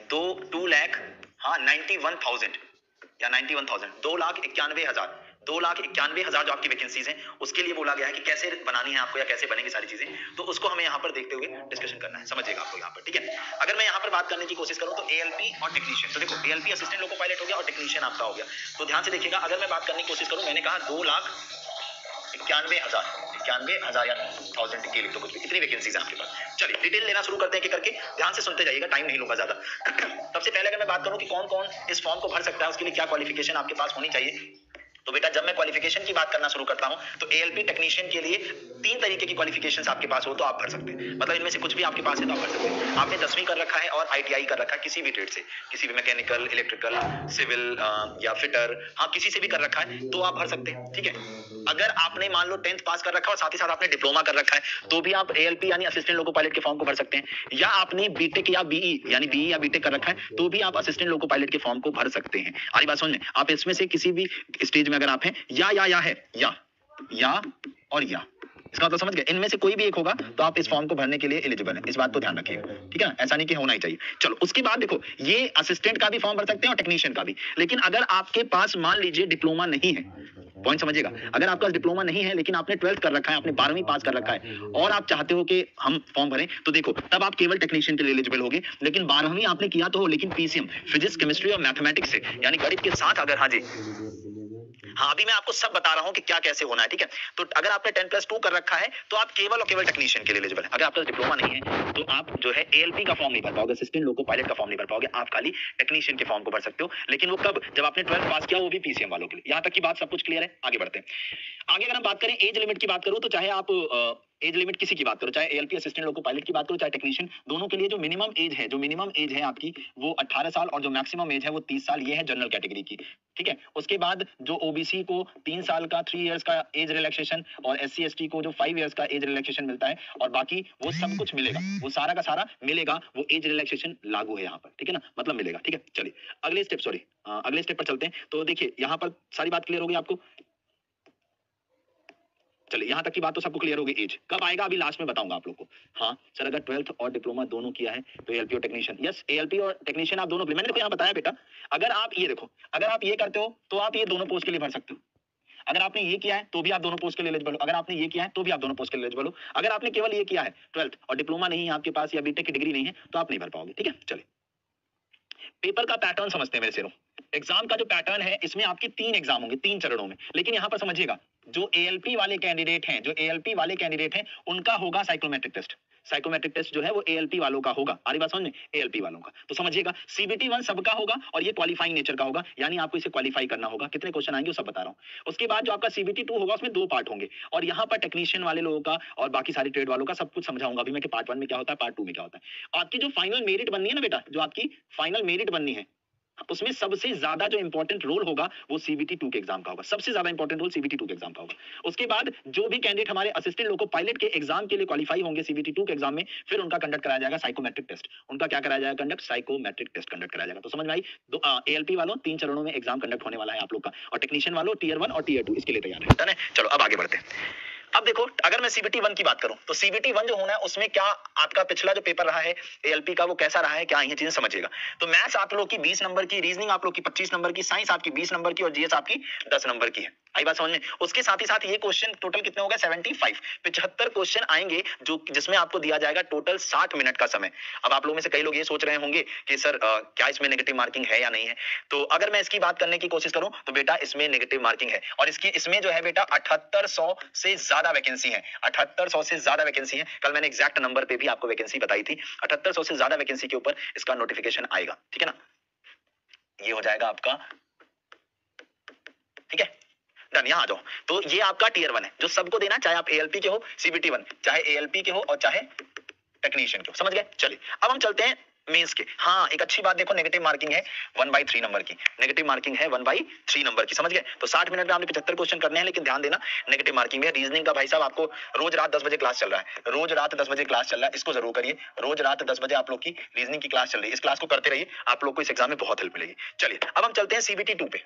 2 लाख, हाँ 91,000 या 91,000, 2,91,000, 2,91,000 जो आपकी वैकेंसीज हैं उसके लिए बोला गया है कि कैसे बनानी है आपको या कैसे बनेंगी सारी चीजें, तो उसको हमें यहाँ पर देखते हुए डिस्कशन करना है, समझिएगा आपको यहाँ पर, ठीक है। अगर मैं यहाँ पर बात करने की कोशिश करूँ तो एएलपी और टेक्नीशियन, तो देखो एएलपी असिस्टेंट लोको पायलट हो गया और टेक्नीशियन आपका हो गया, तो ध्यान से देखिएगा। अगर मैं बात करने की कोशिश करूँ, मैंने कहा 2,91,000 या 1000 के लिख दो कुछ भी, इतनी वैकेंसीज है आपके पास। चलिए डिटेल लेना शुरू करते हैं करके, ध्यान से सुनते जाइएगा, टाइम नहीं लूंगा ज्यादा। सबसे पहले अगर मैं बात करूं कि कौन कौन इस फॉर्म को भर सकता है, उसके लिए क्या क्वालिफिकेशन आपके पास होनी चाहिए, तो बेटा जब मैं क्वालिफिकेशन की बात करना शुरू करता हूं तो एएलपी टेक्नीशियन के लिए 3 तरीके की क्वालिफिकेशंस आपके पास हो तो आप भर सकते हैं, मतलब इनमें से कुछ भी आपके पास है तो आप भर सकते हैं। आपने 10वीं कर रखा है और आईटीआई कर रखा है किसी भी ट्रेड से, किसी भी मैकेनिकल, इलेक्ट्रिकल, सिविल या फिटर, हाँ किसी से भी कर रखा है तो आप भर सकते हैं, ठीक है। अगर आपने मान लो 10th पास कर रखा है और साथ ही साथ आपने डिप्लोमा कर रखा है तो भी आप एएलपी यानी असिस्टेंट लोको पायलट के फॉर्म को भर सकते हैं, या आपने बीटेक या बीई यानी बीई या बीटेक कर रखा है तो भी आप असिस्टेंट लोको पायलट के फॉर्म को भर सकते हैं। आरी बात समझ, आप इसमें से किसी भी स्टेज में अगर आप हैं, या है या और या, इसका मतलब समझ गए, इनमें से कोई भी एक होगा तो आप इस फॉर्म को भरने के लिए एलिजिबल हैं, इस बात को ध्यान रखिएगा, ठीक है ना, ऐसा नहीं कि होना ही चाहिए। चलो उसके बाद देखो, ये असिस्टेंट का भी फॉर्म भर सकते हैं और टेक्नीशियन का भी, लेकिन अगर आपके पास मान लीजिए डिप्लोमा नहीं है, पॉइंट समझिएगा, अगर आपका डिप्लोमा नहीं है लेकिन आपने 12th कर रखा है, आपने 12वीं पास कर रखा है और आप चाहते हो कि हम फॉर्म भरें, तो देखो तब आप केवल टेक्नीशियन के लिए एलिजिबल होगे, लेकिन 12वीं आपने किया तो हो, लेकिन पीसीएम फिजिक्स, केमिस्ट्री और मैथमेटिक्स से यानी गणित के साथ अगर, हाँ जी हाँ अभी मैं आपको सब बता रहा हूँ कि क्या कैसे होना है, ठीक है। तो अगर आपने 10+2 कर रखा है तो आप केवल और केवल टेक्नीशियन के लिए एलिजिबल है। अगर आपका डिप्लोमा नहीं है तो आप जो है एएलपी का फॉर्म नहीं भर पाओगे, असिस्टेंट लोको पायलट का फॉर्म नहीं भर पाओगे, आप खाली टेक्नीशियन के फॉर्म को भर सकते हो, लेकिन वो कब, जब आपने 12th पास किया, वो भी पीसीएम वालों के लिए। यहाँ तक की बात सब कुछ क्लियर है, आगे बढ़ते हैं। आगे अगर हम बात करें एज लिमिट की बात करूं तो चाहे आप एज लिमिट किसी की बात करो, चाहे एएलपी असिस्टेंट लोको पायलट की बात करो, चाहे टेक्नीशियन, दोनों के लिए जो मिनिमम एज है आपकी वो 18 साल और जो मैक्सिमम एज है वो 30 साल, ये है जनरल कैटेगरी की, ठीक है। उसके बाद जो ओबीसी को 3 साल का 3 इयर्स का एज रिलैक्सेशन और एससी एसटी को जो 5 इयर्स का एज रिलैक्सेशन मिलता है, और बाकी वो सब कुछ मिलेगा, वो सारा का सारा मिलेगा, वो एज रिलैक्सेशन लागू है यहाँ पर, ठीक है ना, मतलब मिलेगा, ठीक है। चलिए अगले स्टेप पर चलते हैं। तो देखिए यहाँ पर सारी बात क्लियर होगी आपको, चलिए यहाँ तक की बात तो सबको क्लियर होगी। एज कब आएगा अभी लास्ट में बताऊंगा आप लोग को। हाँ सर, अगर 12th और डिप्लोमा दोनों किया है तो एएलपी और टेक्नीशियन, यस एएलपी और टेक्नीशियन आप दोनों, मैंने देखो यहाँ बताया बेटा, अगर आप ये देखो, अगर आप ये करते हो तो आप ये दोनों पोस्ट के लिए भर सकते हो, अगर आपने ये किया है तो भी आप दोनों पोस्ट के लिए एलिजिबल हो, अगर आपने ये किया है तो भी आप दोनों पोस्ट के लिए एलिजिबल हो, अगर आपने केवल ये किया है 12th और डिप्लोमा नहीं है आपके पास या बीटेक की डिग्री नहीं है तो आप नहीं भर पाओगे, ठीक है। चलिए पेपर का पैटर्न समझते हैं मेरे शेरों। एग्जाम का जो पैटर्न है इसमें आपके 3 एग्जाम होंगे 3 चरणों में, लेकिन यहाँ पर समझिएगा, जो एएलपी वाले कैंडिडेट हैं उनका होगा साइकोमेट्रिक टेस्ट। साइकोमेट्रिक टेस्ट जो है वो एएलपी वालों का होगा, आ रही बात समझ में, एएलपी वालों का। तो समझिएगा सीबीटी 1 सबका होगा और ये क्वालिफाइंग नेचर का होगा, यानी आपको इसे क्वालिफाई करना होगा। कितने क्वेश्चन आएंगे वो सब बता रहा हूँ। उसके बाद जो आपका सीबीटी 2 होगा उसमें 2 पार्ट होंगे, और यहाँ पर टेक्नीशियन वाले लोगों का और बाकी सारी ट्रेड वालों का सब कुछ समझाऊंगा अभी मैं कि पार्ट 1 में क्या होता है, पार्ट 2 में क्या होता है। आपकी जो फाइनल मेरिट बननी है ना बेटा, जो आपकी फाइनल मेरिट बननी है, उसमें सबसे ज्यादा जो इंपॉर्टेंट रोल होगा वो सीबीटी 2 के एग्जाम का होगा, सबसे ज्यादा इंपॉर्टेंट रोल सीबीटी 2 के एग्जाम का होगा। उसके बाद जो भी कैंडिडेट हमारे असिस्टेंट लोको पायलट के एग्जाम के लिए क्वालिफाई होंगे सीबीटी 2 के एग्जाम में, फिर उनका कंडक्ट कराया जाएगा साइकोमेट्रिक टेस्ट। उनका क्या कराया जाएगा, कंडक्ट साइकोमेट्रिक टेस्ट कंडक्ट कराया जाएगा। तो समझ में आई, एएलपी वालों 3 चरणों में एग्जाम कंडक्ट होने वाला है आप लोग का, और टेक्नीशियन वालों टीयर 1 और टीयर 2 इसके लिए तैयार है। चलो अब आगे बढ़ते हैं। अब देखो अगर मैं सीबीटी 1 की बात करूं तो सीबीटी 1 जो होना है उसमें क्या आपका पिछला जो पेपर रहा है एएलपी का वो कैसा रहा है, क्या ये चीजें समझिएगा। तो मैथ्स आप लोग की 20 नंबर की, रीजनिंग आप लोग की 25 नंबर की, साइंस आपकी 20 नंबर की और जीएस आपकी 10 नंबर की है। आई बात समझ में। उसके साथ ही साथ ये क्वेश्चन टोटल कितने हो गए, 75 75 क्वेश्चन आएंगे, जो जिसमें आपको दिया जाएगा टोटल 60 मिनट का समय। अब आप लोगों में से कई लोग ये सोच रहे होंगे कि सर क्या इसमें नेगेटिव मार्किंग है या नहीं है, तो अगर मैं इसकी बात करने की कोशिश करूं तो बेटा इसमें नेगेटिव मार्किंग है, और इसमें जो है बेटा 7800 से ज्यादा वैकेंसी है, 7800 से ज्यादा वैकेंसी है। कल मैंने एग्जैक्ट नंबर पे भी आपको वैकेंसी बताई थी, 7800 से ज्यादा वैकेंसी के ऊपर इसका नोटिफिकेशन आएगा, ठीक है ना। ये हो जाएगा आपका, ठीक है डन। यहाँ आ जाओ, तो ये आपका टीयर 1 है जो सबको देना, चाहे आप एएलपी के हो, सीबीटी 1 चाहे एएलपी के हो और चाहे टेक्नीशियन के हो, समझ गए। चलिए अब हम चलते हैं मींस के। हाँ एक अच्छी बात देखो, नेगेटिव मार्किंग है 1/3 नंबर की, नेगेटिव मार्किंग है 1/3 नंबर की, समझ गए। तो 60 मिनट में आपने 75 क्वेश्चन करने हैं, लेकिन ध्यान देना नेगेटिव मार्किंग में। रीजनिंग का भाई साहब आपको रोज रात 10 बजे क्लास चल रहा है, रोज रात 10 बजे क्लास चल रहा है, इसको जरूर करिए। रोज रात 10 बजे आप लोग की रीजनिंग की क्लास चल रही है, इस क्लास को करते रहिए, आप लोग को इस एग्जाम में बहुत हेल्प मिलेगी। चलिए अब हम चलते हैं सीबीटी 2 पे।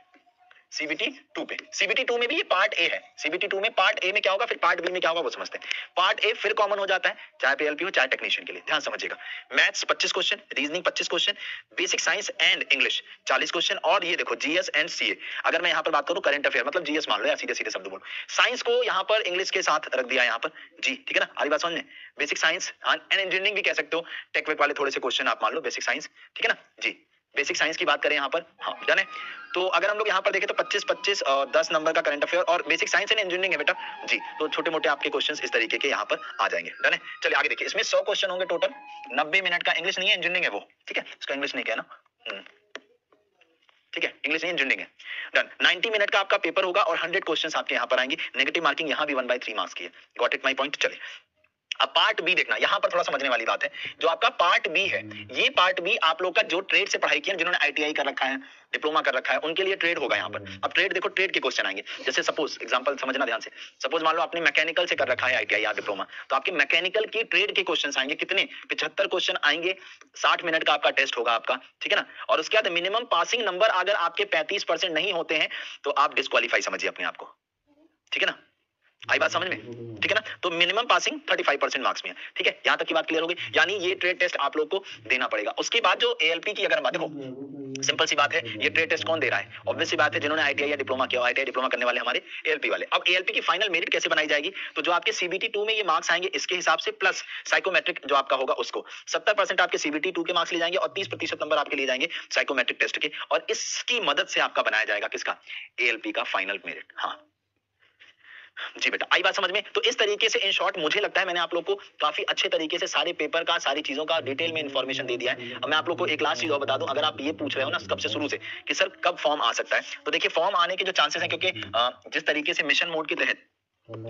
CBT 2 पे। CBT 2 में भी ये पार्ट ए है। CBT 2 में पार्ट ए में क्या होगा, फिर पार्ट बी में क्या होगा वो समझते हैं। पार्ट ए फिर कॉमन हो जाता है, चाहे PLP हो चाहे टेक्नीशियन के लिए, ध्यान समझिएगा। Maths 25 question, reasoning 25 question, basic science and English 40 question, और ये देखो GS एंड CA। अगर मैं यहाँ पर बात करूँ करंट अफेयर मतलब GS मान लो, या सीधे सीधे शब्द बोलो। साइंस को यहाँ पर इंग्लिश के साथ रख दिया यहाँ पर जी, ठीक है ना, आरी बात समझ में। बेसिक साइंस एंड इंजीनियरिंग भी कह सकते हो, टेक वेक वाले थोड़े से क्वेश्चन आप मान लो, बेसिक साइंस, ठीक है ना जी। बेसिक साइंस की बात करें यहाँ पर, हाँ डन है। तो अगर हम लोग यहाँ पर देखें तो 25-25 10 नंबर का करंट अफेयर और बेसिक साइंस एंड इंजीनियरिंग है बेटा जी। तो छोटे मोटे आपके क्वेश्चंस इस तरीके के यहाँ पर आ जाएंगे, डन है। चलिए आगे देखिए, इसमें 100 क्वेश्चन होंगे टोटल, 90 मिनट का। इंग्लिश नहीं है, इंजीनियरिंग है वो, ठीक है, इसका इंग्लिश नहीं कहना, ठीक है, इंग्लिश नहीं इंजीनियरिंग है, डन। 90 मिनट का आपका पेपर होगा और 100 क्वेश्चंस आपके यहाँ पर आएंगे। नेगेटिव मार्किंग यहाँ भी 1/3 मार्क्स की है। Got it my point. चलिए अब पार्ट बी देखना, यहाँ पर थोड़ा समझने वाली बात है। जो आपका पार्ट बी है, ये पार्ट बी आप लोग का जो ट्रेड से पढ़ाई की है, जिन्होंने ITI कर रखा है, डिप्लोमा कर रखा है, उनके लिए ट्रेड होगा यहाँ पर। अब ट्रेड देखो, ट्रेड के क्वेश्चन आएंगे। जैसे सपोज एग्जांपल समझना ध्यान से, सपोज मान लो आपने मैकेनिकल से कर रखा है ITI या डिप्लोमा, तो आपके मैकेनिकल की ट्रेड के क्वेश्चन आएंगे कितने, 75 क्वेश्चन आएंगे। 60 मिनट का आपका टेस्ट होगा आपका, ठीक है ना। और उसके बाद मिनिमम पासिंग नंबर अगर आपके 35% नहीं होते हैं तो आप डिस्क्वालीफाई समझिए अपने आप को, ठीक है ना। आई बात समझ में, ठीक है ना। तो मिनिमम पासिंग 35% मार्क्स में है, ठीक है। यहां तक की बात क्लियर हो गई। यानी ये ट्रेड टेस्ट आप लोग को देना पड़ेगा। उसके बाद जो ALP की अगर बात, देखो सिंपल सी बात है, ये ट्रेड टेस्ट कौन दे रहा है, ऑब्वियस सी बात है जिन्होंने ITI या डिप्लोमा किया, ITI डिप्लोमा करने वाले हमारे ALP वाले। अब ALP की फाइनल मेरिट कैसे बनाई जाएगी, तो जो आपके CBT 2 में ये मार्क्स आएंगे इसके हिसाब से प्लस साइकोमेट्रिक जो आपका होगा उसको 70% आपके CBT 2 के मार्क्स ले जाएंगे और 30% नंबर आपके लिए जाएंगे साइकोमेट्रिक टेस्ट के, और इसकी मदद से आपका बनाया जाएगा किसका, ALP का फाइनल मेरिट। हाँ जी बेटा, आई बात समझ में। तो इस तरीके से इन शॉर्ट मुझे लगता है मैंने आप लोग को काफी अच्छे तरीके से सारे पेपर का, सारी चीजों का डिटेल में इंफॉर्मेशन दे दिया है। अब मैं आप लोग को एक लास्ट चीज और बता दूं, अगर आप ये पूछ रहे हो ना कब से शुरू से कि सर कब फॉर्म आ सकता है, तो देखिए फॉर्म आने के जो चांसेस हैं, क्योंकि जिस तरीके से मिशन मोड के तहत,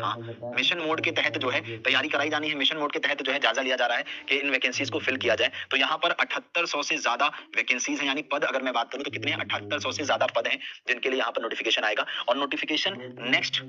हाँ मिशन मोड के तहत जो है तैयारी कराई जानी है, मिशन मोड के तहत जो है जायजा लिया जा रहा है कि इन वैकेंसीज को फिल किया जाए। तो यहाँ पर 7800 से ज्यादा वैकेंसीज हैं, यानी पद अगर मैं बात करूं तो कितने हैं, 7800 से ज्यादा पद हैं जिनके लिए यहाँ पर नोटिफिकेशन आएगा। और नोटिफिकेशन नेक्स्ट